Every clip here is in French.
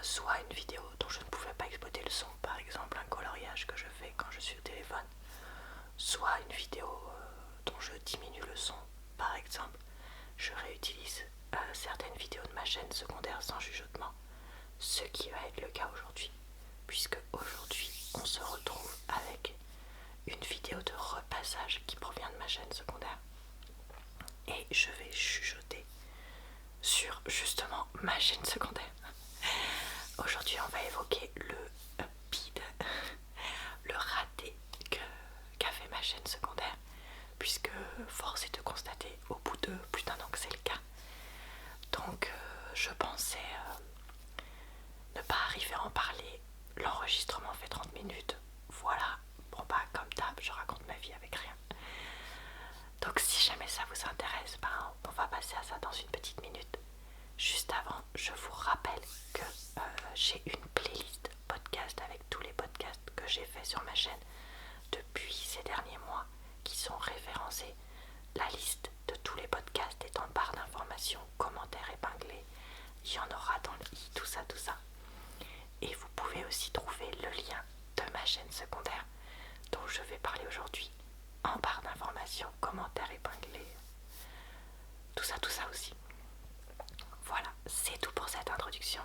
soit une vidéo dont je ne pouvais pas exploiter le son, par exemple un coloriage que je fais quand je suis au téléphone, soit une vidéo dont je diminue le son, par exemple. Je réutilise certaines vidéos de ma chaîne secondaire sans chuchotement, ce qui va être le cas aujourd'hui, puisque aujourd'hui on se retrouve avec une vidéo de repassage qui provient de ma chaîne secondaire et je vais chuchoter sur justement ma chaîne secondaire. Aujourd'hui on va évoquer le bide, le raté qu'a fait ma chaîne secondaire, puisque force est de constater au bout de plus d'un an que c'est le cas. Donc je pensais ne pas arriver à en parler. L'enregistrement fait 30 minutes. Voilà, bon bah comme d'hab, je raconte ma vie avec rien. Donc si jamais ça vous intéresse, ben, on va passer à ça dans une petite minute. Juste avant, je vous rappelle que j'ai une playlist podcast avec tous les podcasts que j'ai fait sur ma chaîne depuis ces derniers mois qui sont référencés. La liste de tous les podcasts est en barre d'informations, commentaires épinglés. Il y en aura dans le i, tout ça, tout ça. Et vous pouvez aussi trouver le lien de ma chaîne secondaire dont je vais parler aujourd'hui en barre d'informations, commentaires épinglés. Tout ça aussi. Voilà, c'est tout pour cette introduction.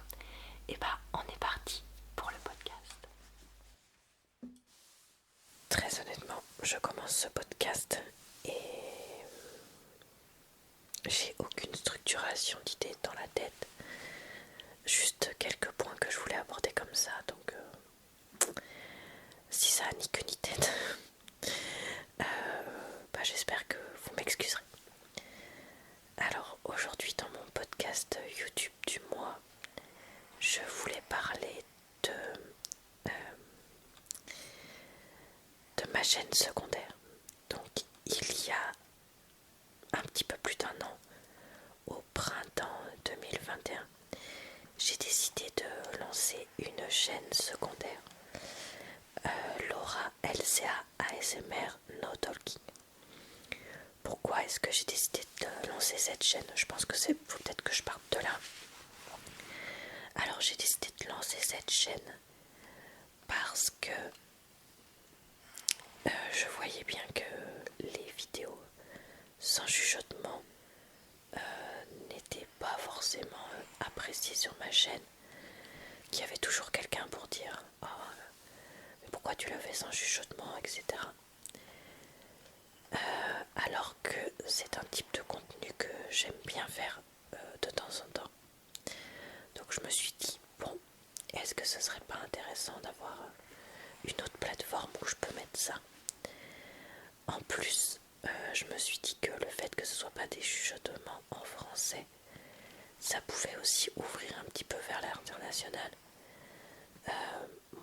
Et bah, on est parti pour le podcast. Très honnêtement, je commence ce podcast et j'ai aucune structuration d'idées dans la tête. Juste quelques points que je voulais aborder comme ça, donc si ça a ni queue ni tête, bah, j'espère que vous m'excuserez. Alors aujourd'hui dans mon podcast YouTube du mois, je voulais parler de ma chaîne secondaire. Donc il y a un petit peu plus d'un an, au printemps 2021, j'ai décidé de lancer une chaîne secondaire, Laura LCA ASMR No Talking. Pourquoi est-ce que j'ai décidé de lancer cette chaîne? Je pense que faut peut-être que je parte de là. Alors j'ai décidé de lancer cette chaîne parce que je voyais bien que les vidéos sans chuchotement n'étaient pas forcément appréciées sur ma chaîne, qu'il y avait toujours quelqu'un pour dire oh, mais pourquoi tu le fais sans chuchotement, etc. Alors que c'est un type de contenu que j'aime bien faire de temps en temps. Donc je me suis dit, bon, est-ce que ce serait pas intéressant d'avoir une autre plateforme où je peux mettre ça? En plus, je me suis dit que le fait que ce soit pas des chuchotements en français, ça pouvait aussi ouvrir un petit peu vers l'international.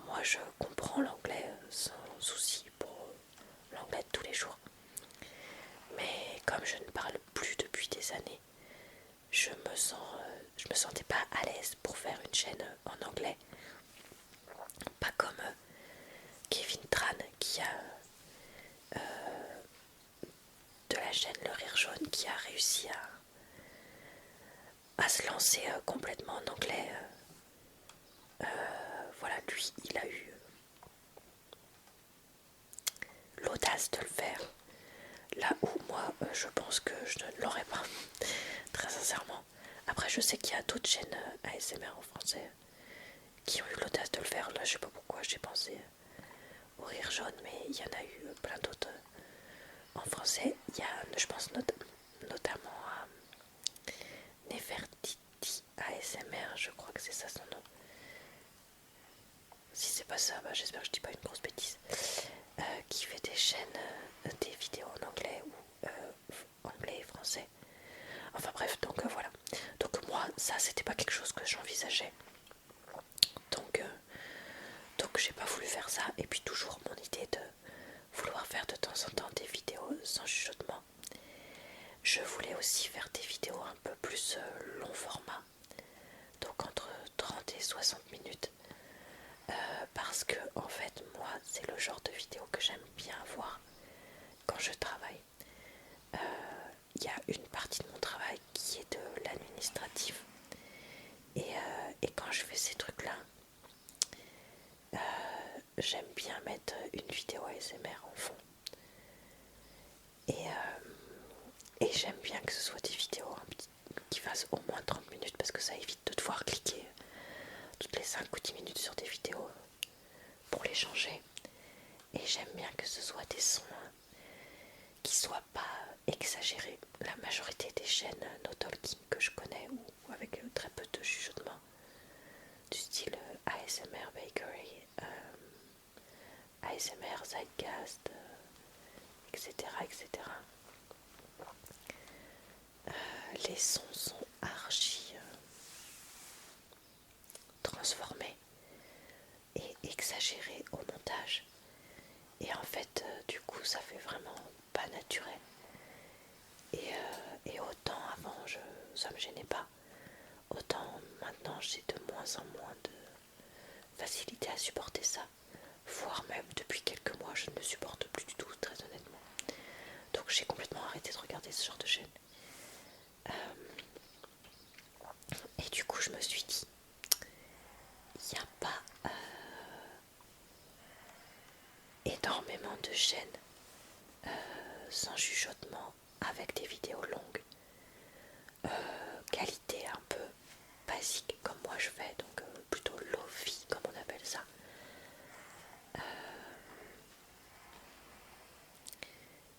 Moi je comprends l'anglais sans souci pour l'anglais de tous les jours. Mais comme je ne parle plus depuis des années, je me sentais pas à l'aise pour faire une chaîne en anglais. Pas comme Kevin Tran qui a de la chaîne Le Rire Jaune qui a réussi à se lancer complètement en anglais. Voilà, lui, il a eu l'audace de le faire. Là où moi, je pense que je ne l'aurais pas, très sincèrement. Après, je sais qu'il y a d'autres chaînes ASMR en français qui ont eu l'audace de le faire. Là, je sais pas pourquoi j'ai pensé au Rire Jaune, mais il y en a eu plein d'autres en français. Il y a, je pense notamment à Nefertiti ASMR, je crois que c'est ça son nom. Si c'est pas ça, bah, j'espère que je dis pas une grosse bêtise. Qui fait des chaînes, des vidéos en anglais ou anglais et français. Enfin bref, donc voilà. Donc moi, ça c'était pas quelque chose que j'envisageais. Donc j'ai pas voulu faire ça. Et puis toujours mon idée de vouloir faire de temps en temps des vidéos sans chuchotement. Je voulais aussi faire des vidéos un peu plus long format. Donc entre 30 et 60 minutes. Parce que en fait moi c'est le genre de vidéo que j'aime bien voir quand je travaille. Il y a une partie de mon travail qui est de l'administratif et quand je fais ces trucs là ASMR en fond. Et j'aime bien que ce soit des vidéos qui fassent au moins 30 minutes parce que ça évite de devoir cliquer toutes les 5 ou 10 minutes sur des vidéos pour les changer. Et j'aime bien que ce soit des sons qui soient pas exagérés. La majorité des chaînes no talking que je connais ou avec très peu de chuchotement du style ASMR Bakery, ASMR Zeitgeist, etc. etc. Les sons sont archi transformés et exagérés au montage. Et en fait, du coup, ça fait vraiment pas naturel. Et autant avant, ça me gênait pas. Autant maintenant, j'ai de moins en moins de facilité à supporter ça. Voire même depuis quelques mois, je ne le supporte plus du tout, très honnêtement. Donc j'ai complètement arrêté de regarder ce genre de chaîne. Et du coup, je me suis dit, il n'y a pas énormément de chaînes sans chuchotement avec des vidéos longues, qualité un peu basique comme moi je fais, donc plutôt low-fi comme on appelle ça.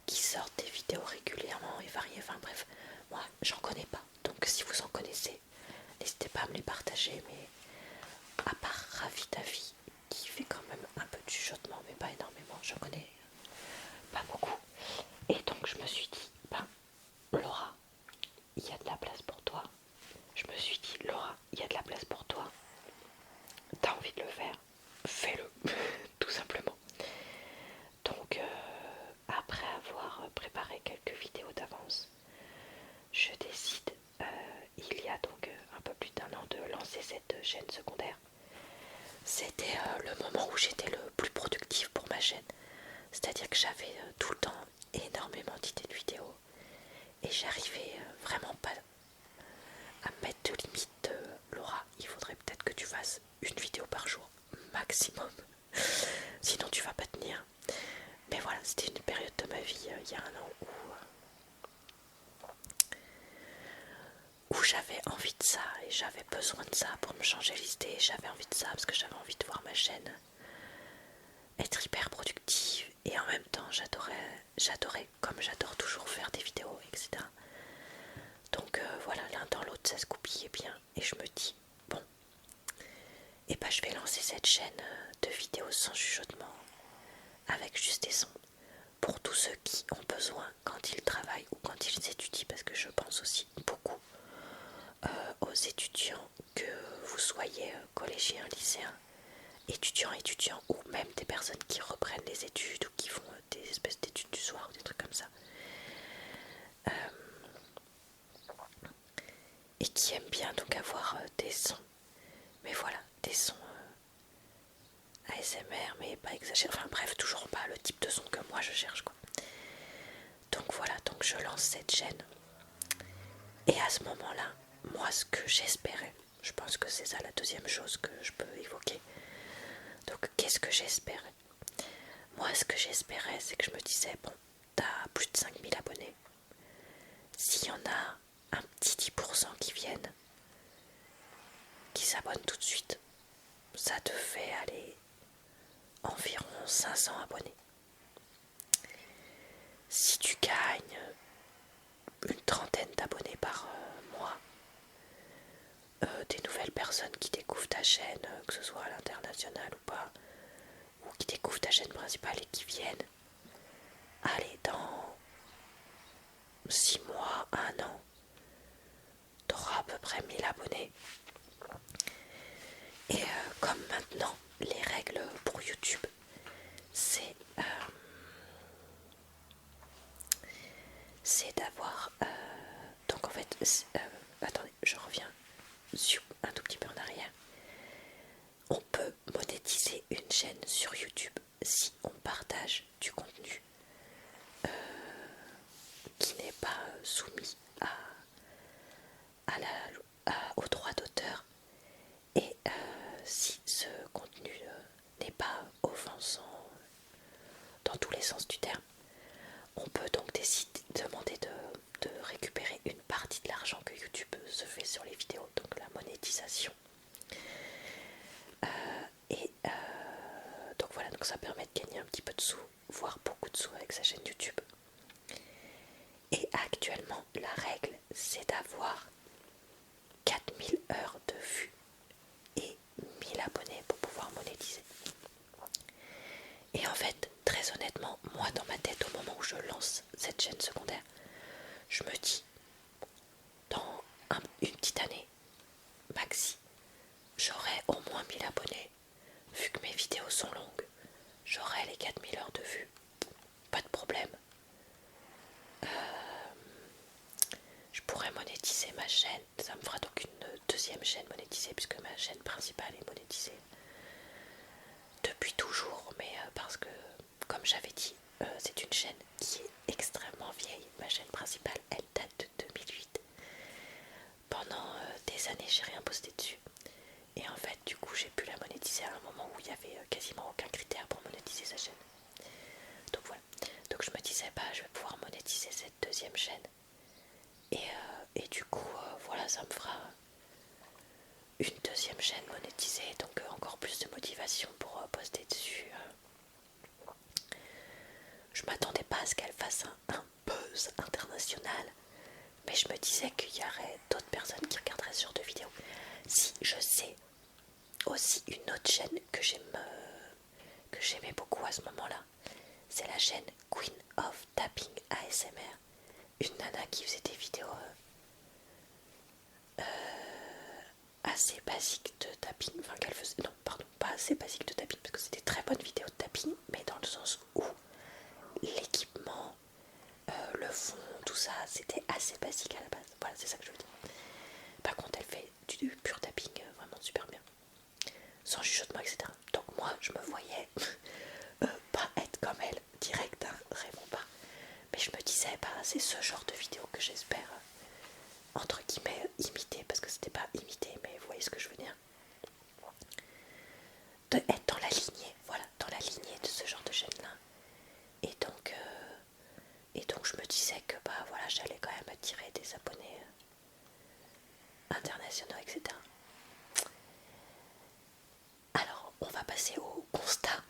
Qui sortent des vidéos régulièrement et variées, enfin bref, moi j'en connais pas, donc si vous en connaissez, n'hésitez pas à me les partager, mais à part Ravi Davi qui fait quand même un peu de chuchotement mais pas énormément, je connais pas beaucoup. Et donc je me suis dit, ben Laura, il y a de la place pour toi. Je me suis dit, Laura, il y a de la place pour toi. T'as envie de le faire, fais-le, tout simplement. Donc après avoir préparé quelques vidéos d'avance, je décide, il y a donc un peu plus d'1 an, de lancer cette chaîne secondaire. C'était le moment où j'étais le plus productif pour ma chaîne. C'est-à-dire que j'avais tout le temps énormément d'idées de vidéos. Et j'arrivais vraiment pas à mettre de limite. Laura, il faudrait peut-être que tu fasses une vidéo par jour, maximum. Sinon tu vas pas tenir. Mais voilà, c'était une période de ma vie, il y a 1 an, où j'avais envie de ça et j'avais besoin de ça pour me changer les idées. J'avais envie de ça parce que j'avais envie de voir ma chaîne être hyper productive et en même temps j'adorais comme j'adore toujours faire des vidéos, etc. Donc voilà, l'un dans l'autre ça se goupillait bien et je me dis bon, et bah je vais lancer cette chaîne de vidéos sans chuchotement avec juste des sons pour tous ceux qui ont besoin quand ils travaillent ou quand ils étudient, parce que je pense aussi beaucoup aux étudiants, que vous soyez collégiens, lycéens, étudiants ou même des personnes qui reprennent les études ou qui font des espèces d'études du soir ou des trucs comme ça, et qui aiment bien donc avoir des sons, mais voilà, des sons ASMR mais pas exagérés, enfin bref, toujours pas le type de son que moi je cherche quoi. Donc voilà, donc je lance cette chaîne et à ce moment-là, moi ce que j'espérais, je pense que c'est ça la deuxième chose que je peux évoquer. Donc qu'est-ce que j'espérais? Moi ce que j'espérais, c'est que je me disais, bon, t'as plus de 5000 abonnés, s'il y en a un petit 10% qui viennent, qui s'abonnent tout de suite, ça te fait aller environ 500 abonnés. Si tu gagnes une trentaine d'abonnés par mois, des nouvelles personnes qui découvrent ta chaîne, que ce soit à l'international ou pas, ou qui découvrent ta chaîne principale et qui viennent, allez, dans 6 mois, 1 an, t'auras à peu près 1000 abonnés. Et comme maintenant, les règles pour YouTube, c'est d'avoir... donc en fait, attendez, je reviens un tout petit peu en arrière. On peut monétiser une chaîne sur YouTube si on partage du contenu qui n'est pas soumis au droit d'auteur, et si ce contenu n'est pas offensant dans dans tous les sens du terme. On peut donc demander de récupérer une partie de l'argent que YouTube se fait sur les vidéos, donc la monétisation. Donc voilà, donc ça permet de gagner un petit peu de sous, voire beaucoup de sous avec sa chaîne YouTube. Et actuellement, la règle, c'est d'avoir 4000 heures de vues et 1000 abonnés pour pouvoir monétiser. Et en fait, très honnêtement, moi dans ma tête, au moment où je lance cette chaîne secondaire, je me dis, dans une petite année, maxi, j'aurai au moins 1000 abonnés. Vu que mes vidéos sont longues, j'aurai les 4000 heures de vues. Pas de problème. Je pourrais monétiser ma chaîne. Ça me fera donc une deuxième chaîne monétisée, puisque ma chaîne principale est monétisée depuis toujours. Mais parce que, comme j'avais dit, c'est une chaîne qui est extrêmement vieille. Ma chaîne principale, elle date de 2008. Pendant des années, j'ai rien posté dessus. Et en fait, du coup, j'ai pu la monétiser à un moment où il n'y avait quasiment aucun critère pour monétiser sa chaîne. Donc voilà. Donc je me disais, bah, je vais pouvoir monétiser cette deuxième chaîne. Et du coup, voilà, ça me fera une deuxième chaîne monétisée. Donc encore plus de motivation pour poster dessus. Je m'attendais pas à ce qu'elle fasse un buzz international. Mais je me disais qu'il y aurait d'autres personnes qui regarderaient ce genre de vidéos. Si, je sais aussi une autre chaîne que j'aimais beaucoup à ce moment-là. C'est la chaîne Queen of Tapping ASMR. Une nana qui faisait des vidéos assez basiques de tapping. Enfin, qu'elle faisait. Non, pardon, pas assez basiques de tapping, parce que c'était très bonnes vidéos de tapping, mais dans le sens où l'équipement, le fond, tout ça, c'était assez basique à la base. Voilà, c'est ça que je veux dire. Par contre, elle fait du pur tapping vraiment super bien. Sans chuchotement, etc. Donc moi, je me voyais pas être comme elle, direct, hein, rêvons pas. Mais je me disais, bah, c'est ce genre de vidéo que j'espère, entre guillemets, imiter, parce que c'était pas imiter, mais vous voyez ce que je veux dire. De être dans la lignée, voilà, dans la lignée de ce genre de chaîne-là. Et donc je me disais que, bah voilà, j'allais quand même attirer des abonnés internationaux, etc. Alors, on va passer au constat.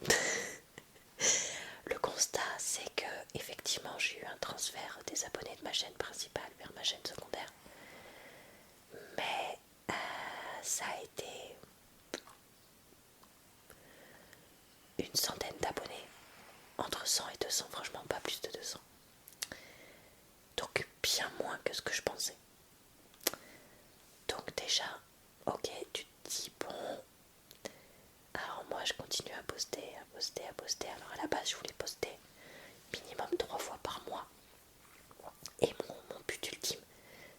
Le constat, c'est que effectivement, j'ai eu un transfert des abonnés de ma chaîne principale vers ma chaîne secondaire. Mais ça a été une centaine d'abonnés, entre 100 et 200, franchement pas plus de 200. Donc bien moins que ce que je pensais. Donc déjà, ok, tu te dis bon, alors moi je continue à poster. Alors à la base je voulais poster minimum 3 fois par mois. Et mon but ultime,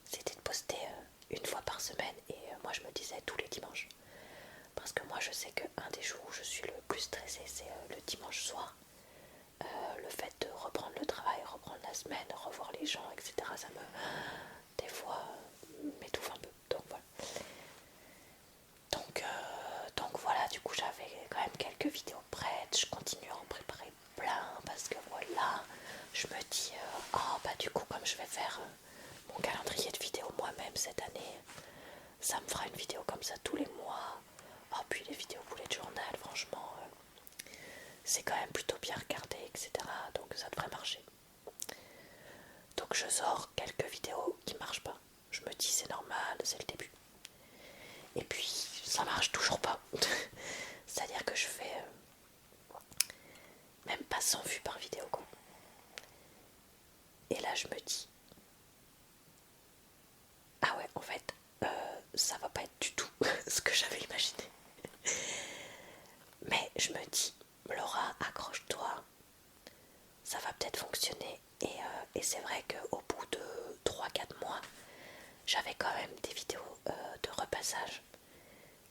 c'était de poster une fois par semaine. Et moi je me disais tous les dimanches. Parce que moi je sais qu'un des jours où je suis le plus stressée, c'est le dimanche soir. Le fait de reprendre le travail, reprendre la semaine, revoir les gens, etc. Ça me, des fois, m'étouffe un peu. Donc voilà. Donc voilà, du coup j'avais quand même quelques vidéos prêtes. Je continue à en préparer plein parce que voilà, je me dis, oh bah du coup comme je vais faire mon calendrier de vidéos moi-même cette année, ça me fera une vidéo comme ça tous les mois. Oh puis les vidéos bullet journal, franchement, c'est quand même plutôt bien regardé, etc. Donc ça devrait marcher. Donc je sors quelques vidéos qui marchent pas. Je me dis c'est normal, c'est le début. Et puis ça marche toujours pas. C'est-à-dire que je fais même pas 100 vues par vidéo quoi. Et là je me dis, ah ouais en fait ça va pas être du tout ce que j'avais imaginé. Mais je me dis, Laura, accroche-toi, ça va peut-être fonctionner. Et c'est vrai qu'au bout de 3-4 mois, j'avais quand même des vidéos de repassage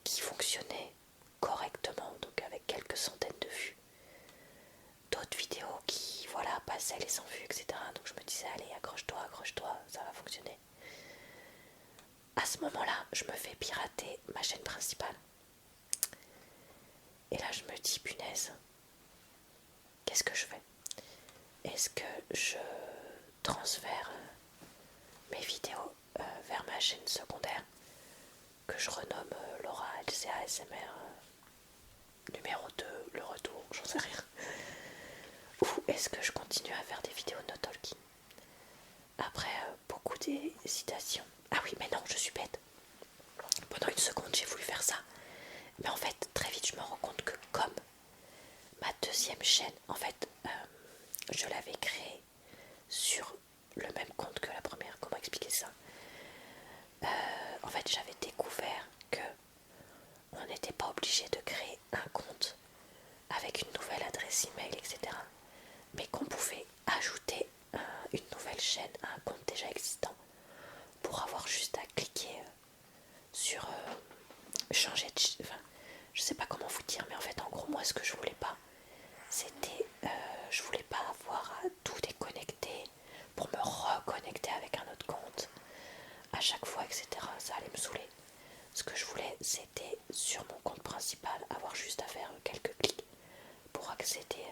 qui fonctionnaient correctement, donc avec quelques centaines de vues. D'autres vidéos qui, voilà, passaient les 100 vues, etc. Donc je me disais, allez, accroche-toi, ça va fonctionner. À ce moment-là, je me fais pirater ma chaîne principale. Et là, je me dis, punaise, qu'est-ce que je fais? est-ce que je transfère mes vidéos vers ma chaîne secondaire que je renomme Laura LCA ASMR numéro 2, le retour, j'en sais rien. Ou est-ce que je continue à faire des vidéos no talking? Après beaucoup d'hésitations. Ah oui, mais non, je suis bête. Pendant une seconde, j'ai voulu faire ça. Mais en fait, très vite, je me rends compte que comme ma deuxième chaîne, en fait, je l'avais créée sur le même compte que la première. Comment expliquer ça? En fait, j'avais découvert que on n'était pas obligé de créer un compte avec une nouvelle adresse email, etc. Mais qu'on pouvait ajouter une nouvelle chaîne à un compte déjà existant pour avoir juste à cliquer sur changer de... Enfin, je sais pas comment vous dire, mais en fait, en gros, moi, ce que je voulais pas, c'était... je voulais pas avoir à tout déconnecter pour me reconnecter avec un autre compte à chaque fois, etc. Ça allait me saouler. Ce que je voulais, c'était sur mon compte principal avoir juste à faire quelques clics pour accéder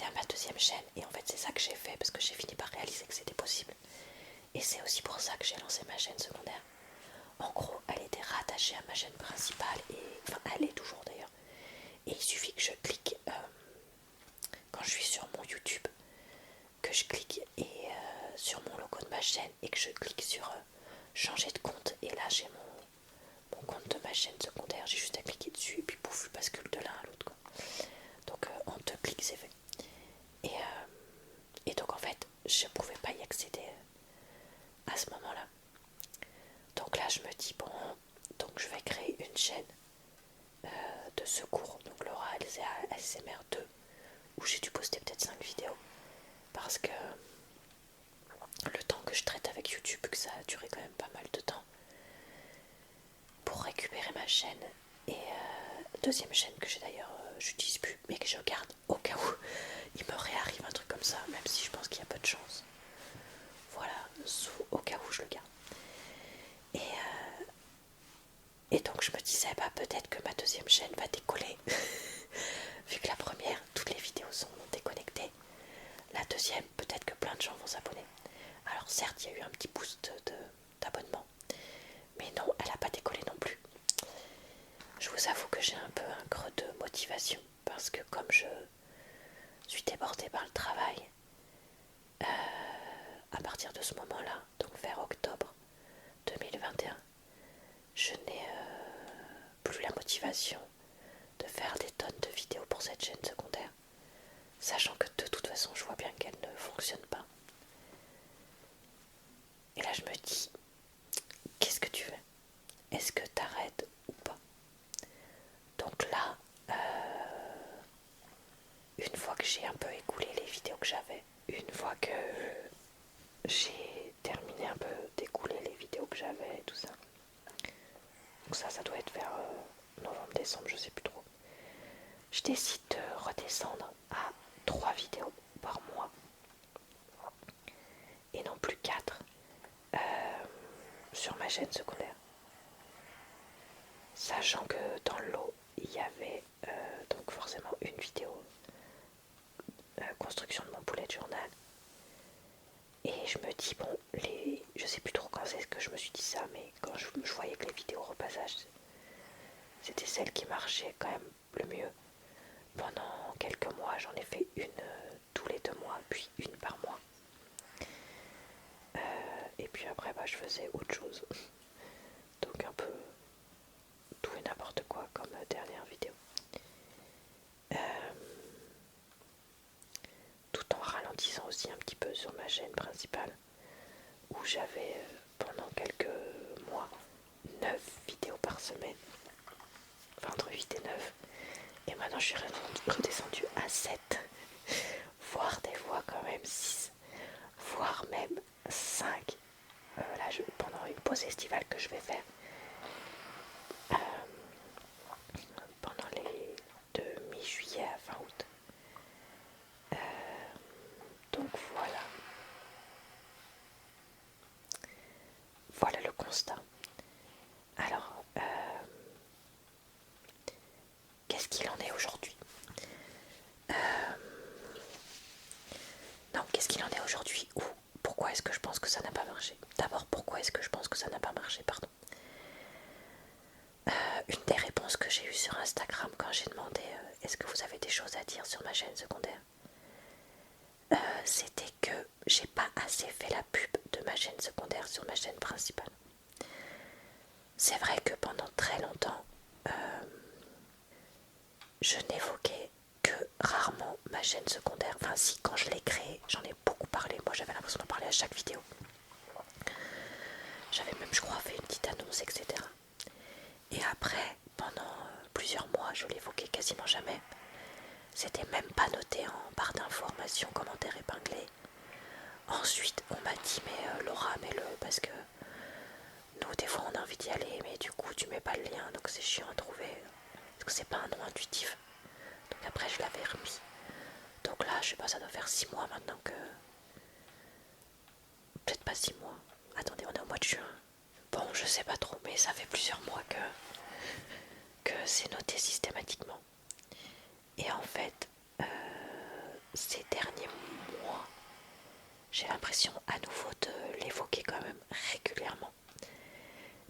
à ma deuxième chaîne. Et en fait, c'est ça que j'ai fait parce que j'ai fini par réaliser que c'était possible. Et c'est aussi pour ça que j'ai lancé ma chaîne secondaire. En gros, elle était rattachée à ma chaîne principale et enfin, elle est toujours d'ailleurs. Et il suffit que je clique quand je suis sur mon YouTube, que je clique sur mon logo de ma chaîne et que je clique sur changer de compte. Et là, j'ai mon compte de ma chaîne secondaire. J'ai juste à cliquer dessus et puis pouf, je bascule de l'un à l'autre. Donc en 2 clics, c'est fait. Et donc en fait, je pouvais pas y accéder à ce moment-là. Donc là, je me dis, bon, donc je vais créer une chaîne de secours, donc Laura ASMR 2, où j'ai dû poster peut-être 5 vidéos. Parce que le temps que je traite avec YouTube, que ça a duré quand même pas mal de temps, pour récupérer ma chaîne. Et deuxième chaîne que j'ai d'ailleurs, j'utilise plus, mais que je garde au cas où il me réarrive un truc comme ça, même si je pense qu'il y a peu de chance. Voilà, au cas où je le garde. Et donc je me disais, bah peut-être que ma deuxième chaîne va décoller. Vu que la première, toutes les vidéos sont déconnectées. La deuxième, peut-être que plein de gens vont s'abonner. Alors certes, il y a eu un petit boost d'abonnement. Mais non, elle n'a pas décollé non plus. Je vous avoue que j'ai un peu un creux de motivation. Parce que comme je suis débordée par le travail, à partir de ce moment-là, donc vers octobre 2021, je n'ai plus la motivation de faire des tonnes de vidéos pour cette chaîne secondaire, sachant que de toute façon je vois bien qu'elle ne fonctionne pas. Et là je me dis, qu'est-ce que tu fais? Est-ce que t'arrêtes ou pas? Donc là, une fois que j'ai un peu écoulé les vidéos que j'avais, une fois que j'ai terminé un peu d'écouler les vidéos que j'avais et tout ça, donc ça doit être vers novembre-décembre, je sais plus trop, je décide de redescendre à 3 vidéos par mois et non plus 4 sur ma chaîne secondaire. Sachant que dans le lot, il y avait donc forcément une vidéo construction de mon bullet journal. Et je me dis, bon, je sais plus trop quand c'est que je me suis dit ça, mais quand je voyais que les vidéos repassage, c'était celle qui marchait quand même le mieux. Pendant quelques mois, j'en ai fait une tous les 2 mois, puis une par mois. Et puis après, bah, je faisais autre chose. Donc un peu tout et n'importe quoi comme dernière vidéo. Tout en ralentissant aussi un petit peu sur ma chaîne principale, où j'avais pendant quelques mois 9 vidéos par semaine, enfin entre 8 et 9, et maintenant je suis redescendue à 7, voire des fois quand même 6, voire même 5. Là, pendant une pause estivale que je vais faire, pendant les de mi-juillet à fin août. Donc voilà. Voilà le constat. Alors, qu'est-ce qu'il en est aujourd'hui? assez fait la pub de ma chaîne secondaire sur ma chaîne principale. C'est vrai que pendant très longtemps, je n'évoquais que rarement ma chaîne secondaire. Enfin si, quand je l'ai créée, j'en ai beaucoup parlé. Moi j'avais l'impression d'en parler à chaque vidéo. J'avais même, je crois, fait une petite annonce, etc. Et après, pendant plusieurs mois, je l'évoquais quasiment jamais. C'était même pas noté en barre d'informations, commentaires épinglés. Ensuite, on m'a dit, mais Laura, mets-le, parce que nous, des fois, on a envie d'y aller, mais du coup, tu mets pas le lien, donc c'est chiant à trouver. Parce que c'est pas un nom intuitif. Donc après, je l'avais remis. Donc là, je sais pas, ça doit faire 6 mois maintenant que... Peut-être pas 6 mois. Attendez, on est au mois de juin. Bon, je sais pas trop, mais ça fait plusieurs mois que c'est noté systématiquement. Et en fait, ces derniers mois, j'ai l'impression à nouveau de l'évoquer quand même régulièrement.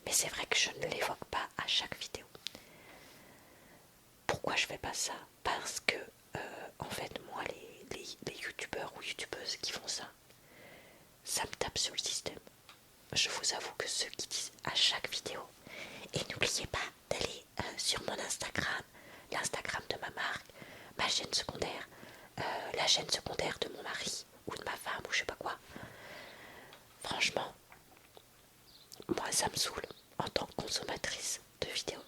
Mais c'est vrai que je ne l'évoque pas à chaque vidéo. Pourquoi je fais pas ça? Parce que, en fait, moi, les youtubeurs ou youtubeuses qui font ça, ça me tape sur le système. Je vous avoue que ceux qui disent à chaque vidéo, et n'oubliez pas d'aller sur mon Instagram, l'Instagram de ma marque, ma chaîne secondaire, la chaîne secondaire de mon mari ou de ma femme ou je sais pas quoi. Franchement, moi ça me saoule en tant que consommatrice de vidéos.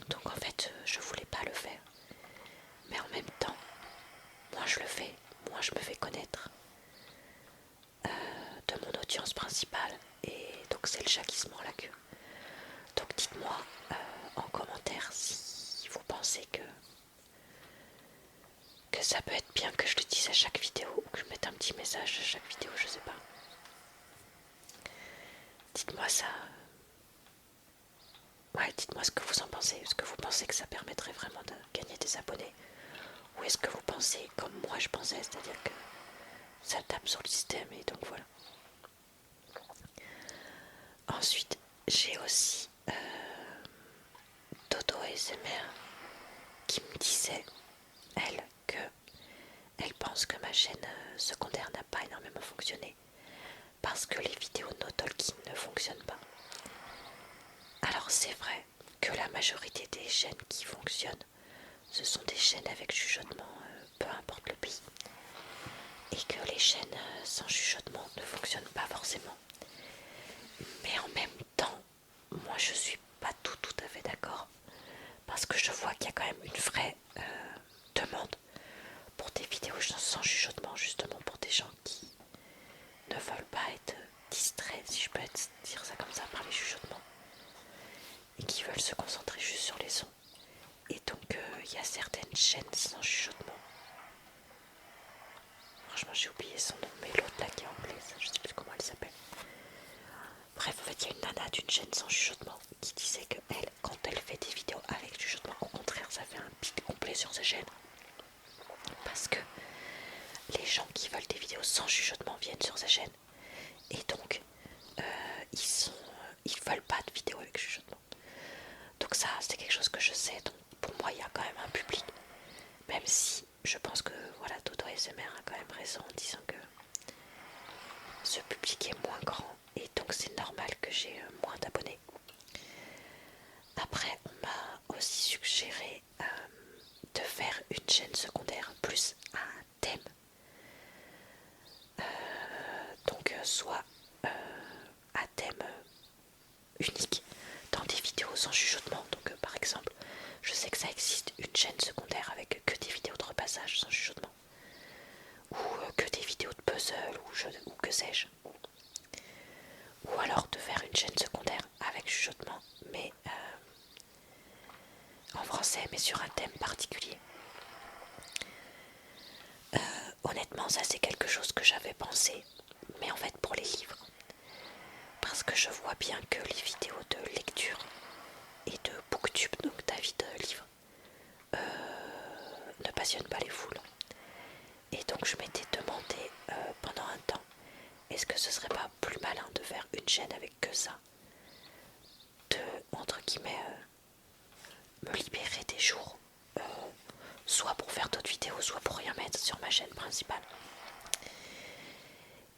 Donc en fait, je voulais pas le faire. Mais en même temps, moi je le fais, moi je me fais connaître de mon audience principale. Et donc c'est le chat qui se mord la queue. Donc dites-moi en commentaire si vous pensez que ça peut être bien que je le dise à chaque vidéo ou que je mette un petit message à chaque vidéo, je sais pas. Dites-moi ça. Ouais, dites-moi ce que vous en pensez. Est-ce que vous pensez que ça permettrait vraiment de gagner des abonnés? Ou est-ce que vous pensez comme moi je pensais, c'est-à-dire que ça tape sur le système et donc voilà. Ensuite, j'ai aussi Dodo ASMR qui me disait, elle, que elle pense que ma chaîne secondaire n'a pas énormément fonctionné parce que les vidéos no talking ne fonctionnent pas. Alors c'est vrai que la majorité des chaînes qui fonctionnent, ce sont des chaînes avec chuchotement, peu importe le pays. Et que les chaînes sans chuchotement ne fonctionnent pas forcément. Mais en même temps, moi je suis pas tout à fait d'accord. Parce que je vois qu'il y a quand même une vraie demande pour des vidéos sans chuchotement, justement pour des gens qui ne veulent pas être distraits, si je peux dire ça comme ça, par les chuchotements. Et qui veulent se concentrer juste sur les sons. Et donc il y a certaines chaînes sans chuchotement. Franchement j'ai oublié son nom, mais l'autre là qui est anglaise, je sais plus comment elle s'appelle. Bref, en fait il y a une nana d'une chaîne sans chuchotement qui disait que elle, quand elle fait des vidéos avec chuchotement, au contraire ça fait un beat complet sur sa chaîne. Parce que les gens qui veulent des vidéos sans chuchotement viennent sur sa chaîne. Et donc ils veulent pas de vidéos avec chuchotement. Donc ça c'est quelque chose que je sais, donc pour moi il y a quand même un public. Même si je pense que voilà, Dodo ASMR a quand même raison en disant que ce public est moins grand et donc c'est normal que j'ai moins d'abonnés. Après on m'a aussi suggéré de faire une chaîne secondaire plus un thème. Donc soit à thème unique dans des vidéos sans chuchotement. Donc par exemple, je sais que ça existe une chaîne secondaire avec que des vidéos de repassage sans chuchotement. Ou que des vidéos de puzzle ou que sais-je. Ou alors de faire une chaîne secondaire avec chuchotement mais en français mais sur un thème particulier. Honnêtement ça c'est quelque chose que j'avais pensé, mais en fait pour les livres. Parce que je vois bien que les vidéos de lecture et de booktube, donc d'avis de livres, ne passionnent pas les foules. Et donc je m'étais demandé pendant un temps, est-ce que ce serait pas plus malin de faire une chaîne avec que ça, de, entre guillemets, me libérer des jours, soit pour faire d'autres vidéos, soit pour rien mettre sur ma chaîne principale.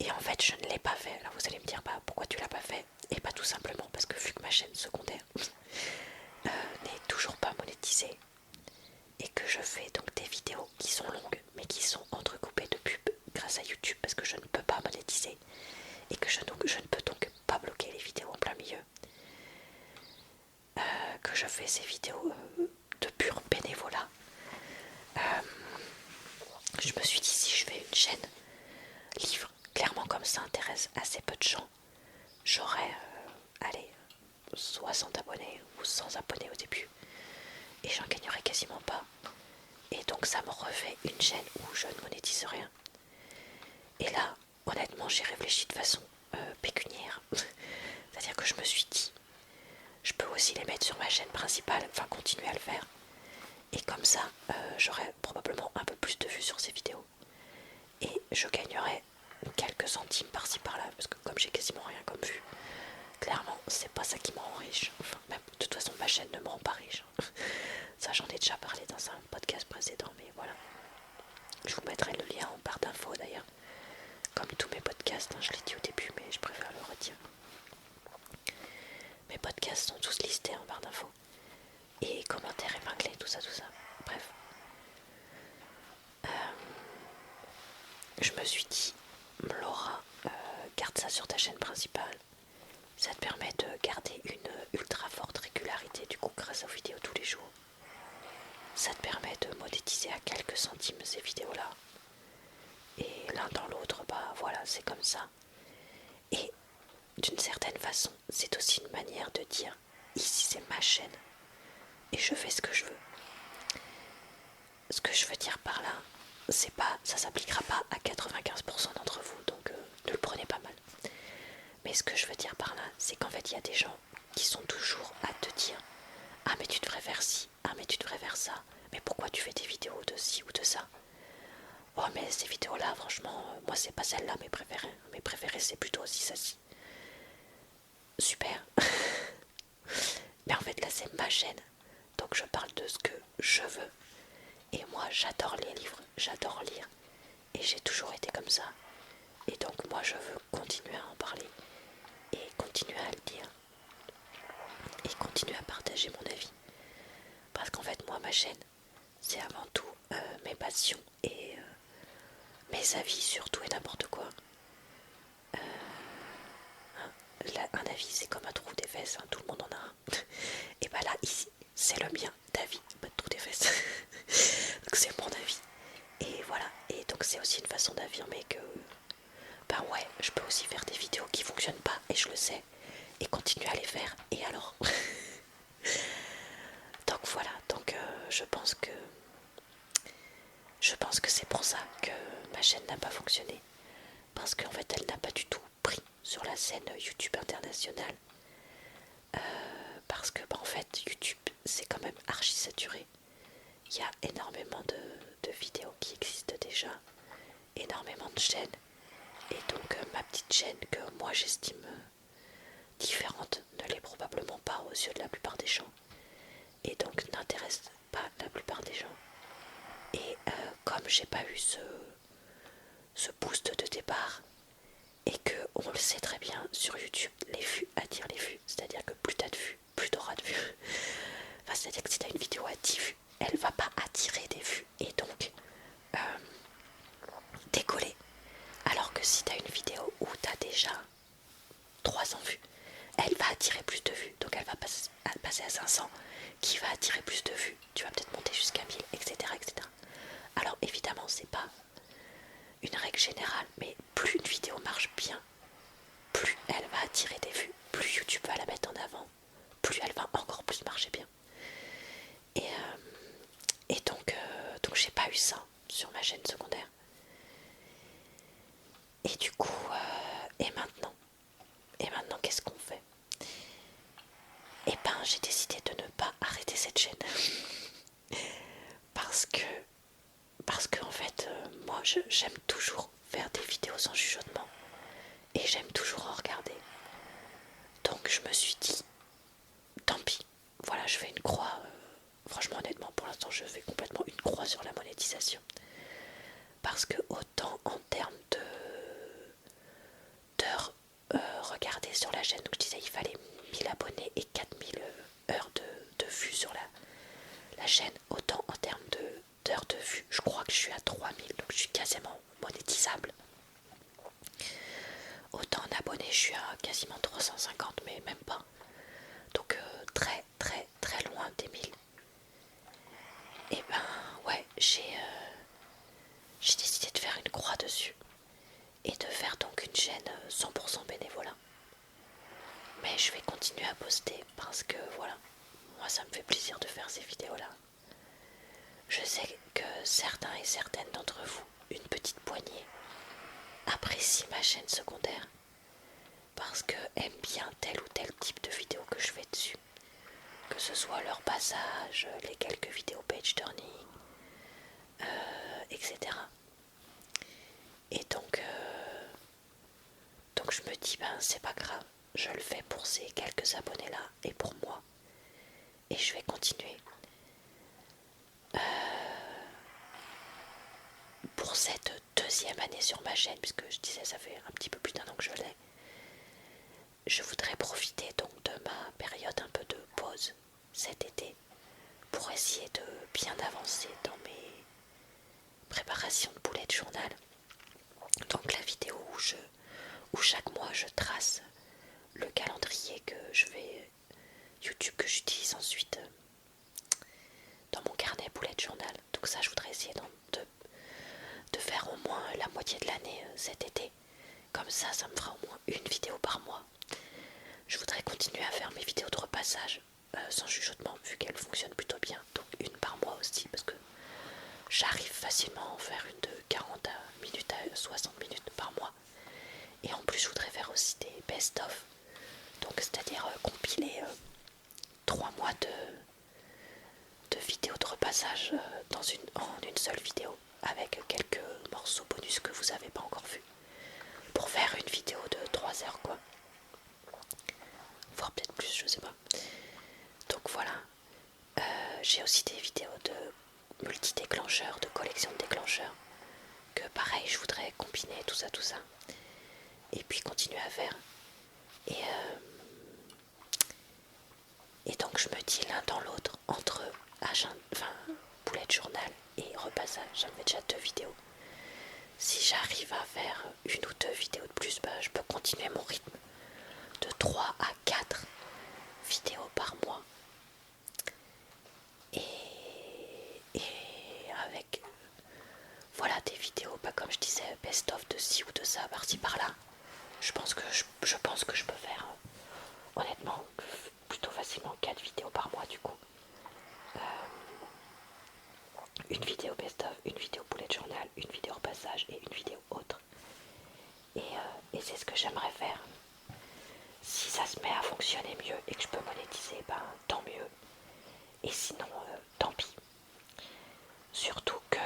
Et en fait je ne l'ai pas fait. Alors vous allez me dire bah, pourquoi tu l'as pas fait? Et pas tout simplement parce que vu que ma chaîne secondaire n'est toujours pas monétisée et que je fais donc des vidéos qui sont longues mais qui sont entrecoupées de pubs grâce à YouTube parce que je ne peux pas monétiser et que je ne peux donc pas bloquer les vidéos en plein milieu, que je fais ces vidéos de pur bénévolat, je me suis dit si je fais une chaîne livre, clairement comme ça intéresse assez peu de gens, j'aurais allez 60 abonnés ou 100 abonnés au début et j'en gagnerais quasiment pas. Et donc ça me refait une chaîne où je ne monétise rien. Et là, honnêtement, j'ai réfléchi de façon pécuniaire. C'est-à-dire que je me suis dit, je peux aussi les mettre sur ma chaîne principale, enfin continuer à le faire. Et comme ça, j'aurais probablement un peu plus de vues sur ces vidéos. Et je gagnerais quelques centimes par-ci par-là, parce que comme j'ai quasiment rien comme vue, clairement, c'est pas ça qui me rend riche. Enfin, même, de toute façon, ma chaîne ne me rend pas riche. Ça, j'en ai déjà parlé dans un podcast précédent, mais voilà. Je vous mettrai le lien en barre d'infos d'ailleurs. Comme tous mes podcasts, je l'ai dit au début, mais je préfère le redire. Mes podcasts sont tous listés en barre d'infos. Et commentaires épinglés, tout ça, tout ça. Bref. Je me suis dit, Laura, garde ça sur ta chaîne principale. Ça te permet de garder une ultra forte régularité du coup grâce aux vidéos tous les jours. Ça te permet de monétiser à quelques centimes ces vidéos-là. Et l'un dans l'autre, bah voilà, c'est comme ça. Et d'une certaine façon, c'est aussi une manière de dire, ici c'est ma chaîne. Et je fais ce que je veux. Ce que je veux dire par là, c'est pas, ça s'appliquera pas à 95% d'entre vous, donc ne le prenez pas mal. Mais ce que je veux dire par là, c'est qu'en fait, il y a des gens qui sont toujours à te dire « Ah mais tu devrais faire ci, ah mais tu devrais faire ça, mais pourquoi tu fais des vidéos de ci ou de ça ?» Oh mais ces vidéos-là, franchement, moi c'est pas celle-là mes préférées. Mes préférées c'est plutôt aussi ça-ci. Super. Mais en fait là c'est ma chaîne, donc je parle de ce que je veux. Et moi j'adore les livres, j'adore lire. Et j'ai toujours été comme ça. Et donc moi je veux continuer à en parler. Et continuer à le dire. Et continuer à partager mon avis. Parce qu'en fait moi ma chaîne, c'est avant tout mes passions et mes avis sur tout et n'importe quoi. Un avis c'est comme un trou des fesses, hein, tout le monde en a un. Et bah là ici c'est le mien d'avis, pas de trou des fesses. Donc c'est mon avis. Et voilà, et donc c'est aussi une façon d'affirmer que ben ouais, je peux aussi faire des vidéos qui fonctionnent pas et je le sais, et continuer à les faire, et alors. Donc voilà, donc je pense que c'est pour ça que ma chaîne n'a pas fonctionné, parce qu'en fait elle n'a pas du tout pris sur la scène YouTube internationale, parce que en fait YouTube c'est quand même archi saturé. Il y a énormément de vidéos qui existent déjà, énormément de chaînes, et donc ma petite chaîne que moi j'estime différente ne l'est probablement pas aux yeux de la plupart des gens, et donc n'intéresse pas la plupart des gens. Et comme j'ai pas eu ce boost de départ, et que on le sait très bien sur YouTube, les vues attirent les vues, c'est-à-dire que plus t'as de vues, plus t'auras de vues. Enfin, c'est-à-dire que si t'as une vidéo à 10 vues, elle va pas attirer des vues et donc décoller. Alors que si t'as une vidéo où t'as déjà 300 vues, elle va attirer plus de vues, donc elle va passer à 500, qui va attirer plus de vues, tu vas peut-être monter jusqu'à 1000, etc., etc. Alors évidemment c'est pas une règle générale, mais plus une vidéo marche bien, plus elle va attirer des vues, plus YouTube va la mettre en avant, plus elle va encore plus marcher bien. Et donc j'ai pas eu ça sur ma chaîne secondaire. Et du coup, et maintenant qu'est-ce qu'on fait? Eh ben j'ai décidé de ne pas arrêter cette chaîne. parce que en fait, moi j'aime toujours faire des vidéos sans chuchotement. Et j'aime toujours en regarder. Donc je me suis dit, tant pis, voilà, je fais une croix. Franchement, honnêtement, pour l'instant, je fais complètement une croix sur la monétisation. Parce que autant en termes sur la chaîne. Donc je disais il fallait 1000 abonnés et 4000 heures de vues sur la chaîne. Autant en termes d'heures de vues, je crois que je suis à 3000, donc je suis quasiment monétisable. Autant en abonnés, je suis à quasiment 350, mais même pas. Donc très très très loin des 1000. Et ben ouais, j'ai décidé de faire une croix dessus. Et de faire donc une chaîne 100% bénévolat. Mais je vais continuer à poster parce que voilà, moi ça me fait plaisir de faire ces vidéos là. Je sais que certains et certaines d'entre vous, une petite poignée, apprécient ma chaîne secondaire parce que aiment bien tel ou tel type de vidéo que je fais dessus. Que ce soit leur passage, les quelques vidéos page turning, etc. Et donc je me dis ben c'est pas grave, je le fais pour ces quelques abonnés là et pour moi. Et je vais continuer. Pour cette deuxième année sur ma chaîne, puisque je disais ça fait un petit peu plus d'un an que je l'ai, je voudrais profiter donc de ma période un peu de pause cet été pour essayer de bien avancer dans mes préparations de bullet journal. Donc la vidéo où chaque mois je trace le calendrier que je vais YouTube, que j'utilise ensuite dans mon carnet bullet journal. Donc ça je voudrais essayer de faire au moins la moitié de l'année cet été. Comme ça me fera au moins une vidéo par mois. Je voudrais continuer à faire mes vidéos de repassage sans chuchotement, vu qu'elles fonctionnent plutôt bien. Donc une par mois aussi, parce que j'arrive facilement à en faire une de 40 minutes à 60 minutes par mois. Et en plus je voudrais faire aussi des best-of. Donc c'est-à-dire compiler 3 mois de vidéos de repassage en une seule vidéo, avec quelques morceaux bonus que vous n'avez pas encore vus, pour faire une vidéo de 3 heures quoi, voire peut-être plus, je sais pas. Donc voilà, j'ai aussi des vidéos de multi-déclencheurs, de collection de déclencheurs, que pareil je voudrais combiner tout ça, et puis continuer à faire. Et donc je me dis l'un dans l'autre, entre bullet journal et repassage, ça me fait déjà 2 vidéos. Si j'arrive à faire une ou 2 vidéos de plus, je peux continuer mon rythme de 3 à 4 vidéos par mois. Et avec voilà des vidéos, comme je disais, best-of de ci ou de ça, par-ci par-là. Je pense que je peux faire honnêtement plutôt facilement 4 vidéos par mois du coup. Une vidéo best-of, une vidéo bullet journal, une vidéo repassage et une vidéo autre. Et c'est ce que j'aimerais faire. Si ça se met à fonctionner mieux et que je peux monétiser, tant mieux. Et sinon, tant pis. Surtout que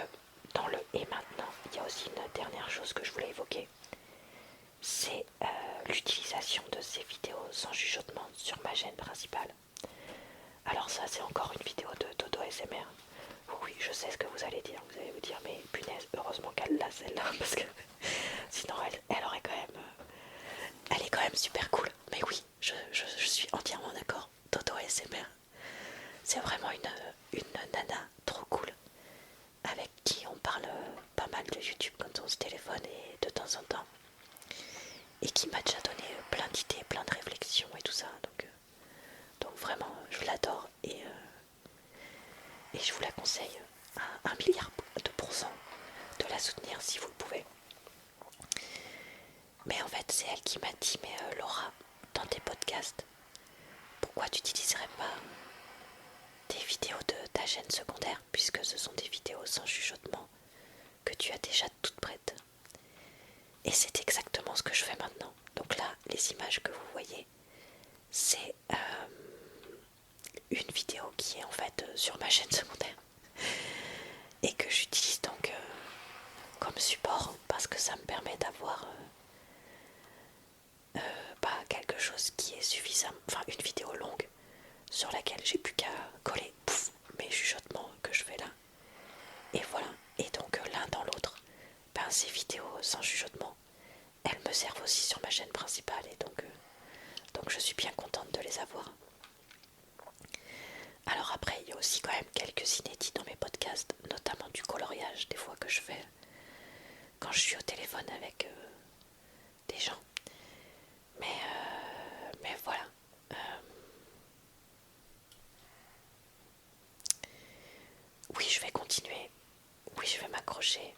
dans le et maintenant, il y a aussi une dernière chose que je voulais évoquer. C'est l'utilisation de ces vidéos sans chuchotement sur ma chaîne principale. Alors ça, c'est encore une vidéo de Dodo SMR. Oui, je sais ce que vous allez dire. Vous allez vous dire, mais punaise, heureusement qu'elle l'a celle-là, parce que sinon elle aurait quand même... elle est quand même super cool. Mais oui, je suis entièrement d'accord. Dodo SMR, c'est vraiment une nana trop cool, avec qui on parle pas mal de YouTube quand on se téléphone et de temps en temps. Et qui m'a déjà donné plein d'idées, plein de réflexions et tout ça. Donc vraiment, je l'adore et je vous la conseille à 1 milliard de pourcents de la soutenir si vous le pouvez. Mais en fait, c'est elle qui m'a dit, mais Laura, dans tes podcasts, pourquoi tu n'utiliserais pas des vidéos de ta chaîne secondaire, puisque ce sont des vidéos sans chuchotement que tu as déjà toutes prêtes. Et c'est exactement ce que je fais maintenant. Donc là, les images que vous voyez, c'est une vidéo qui est en fait sur ma chaîne secondaire et que j'utilise donc comme support parce que ça me permet d'avoir quelque chose qui est suffisant, une vidéo longue sur laquelle j'ai plus qu'à coller mes chuchotements que je fais là. Et voilà, et donc l'un dans l'autre, ces vidéos sans chuchotement, elles me servent aussi sur ma chaîne principale et donc Donc je suis bien contente de les avoir. Alors après, il y a aussi quand même quelques inédits dans mes podcasts, notamment du coloriage, des fois que je fais quand je suis au téléphone avec des gens. Mais voilà. Oui, je vais continuer. Oui, je vais m'accrocher.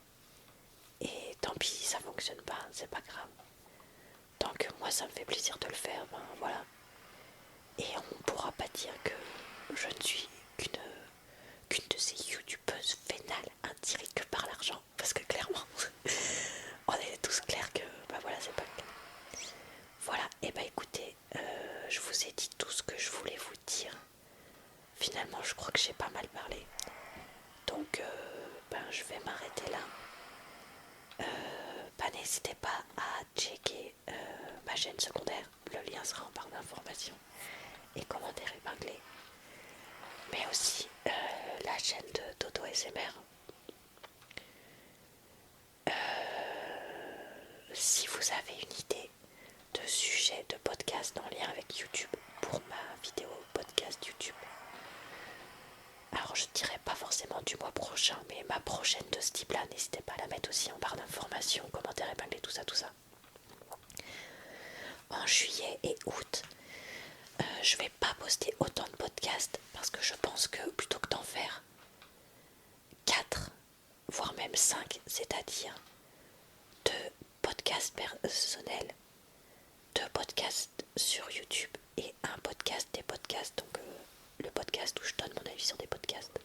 Et tant pis si ça fonctionne pas, c'est pas grave. Tant que moi ça me fait plaisir de le faire, ben voilà. Et on pourra pas dire que je ne suis qu'une de ces youtubeuses vénales attirées que par l'argent. Parce que clairement, on est tous clairs que bah voilà, c'est pas le cas. Voilà, et bah écoutez, je vous ai dit tout ce que je voulais vous dire. Finalement, je crois que j'ai pas mal parlé. Donc, ben, je vais m'arrêter là. Bah, n'hésitez pas à checker ma chaîne secondaire. Le lien sera en barre d'informations et commentaires épinglés. Mais aussi la chaîne de Dodo SMR. Si vous avez une idée de sujet de podcast en lien avec YouTube pour ma vidéo podcast YouTube, alors je dirais pas forcément du mois prochain, mais ma prochaine de ce type là, n'hésitez pas à la mettre aussi en barre d'informations, commentaires épinglés, tout ça, tout ça. En juillet et août, je vais pas poster autant de podcasts parce que je pense que plutôt que d'en faire 4, voire même 5, c'est-à-dire 2 podcasts personnels, 2 podcasts sur YouTube et un podcast des podcasts, donc le podcast où je donne mon avis sur des podcasts.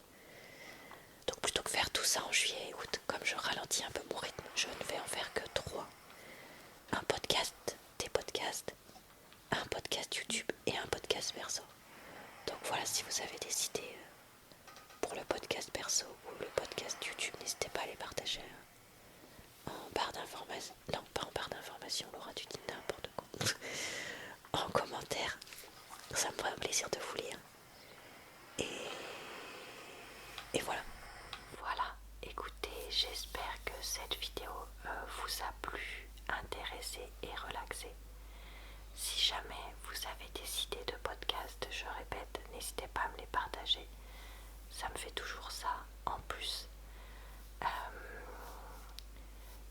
Donc plutôt que faire tout ça en juillet et août, comme je ralentis un peu mon rythme, je ne vais en faire que 3. Un podcast des podcasts, un podcast YouTube et un podcast perso. Donc voilà, si vous avez des idées pour le podcast perso ou le podcast YouTube, n'hésitez pas à les partager en barre d'information. Non, pas en barre d'information, Laura, tu dis n'importe quoi. En commentaire, ça me ferait un plaisir de vous lire. Et voilà. Voilà, écoutez, j'espère que cette vidéo vous a plu, intéressé et relaxé. Si jamais vous avez des idées de podcast, je répète, n'hésitez pas à me les partager. Ça me fait toujours ça. En plus,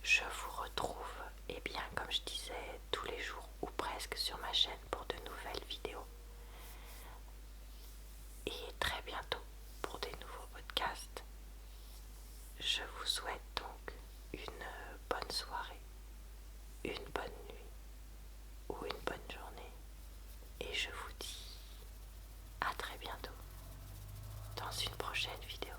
je vous retrouve, et bien comme je disais, tous les jours ou presque sur ma chaîne pour de nouvelles vidéos. Et très bientôt pour des nouveaux podcasts. Je vous souhaite donc une bonne soirée, une bonne nuit ou une bonne journée. Et je vous dis à très bientôt dans une prochaine vidéo.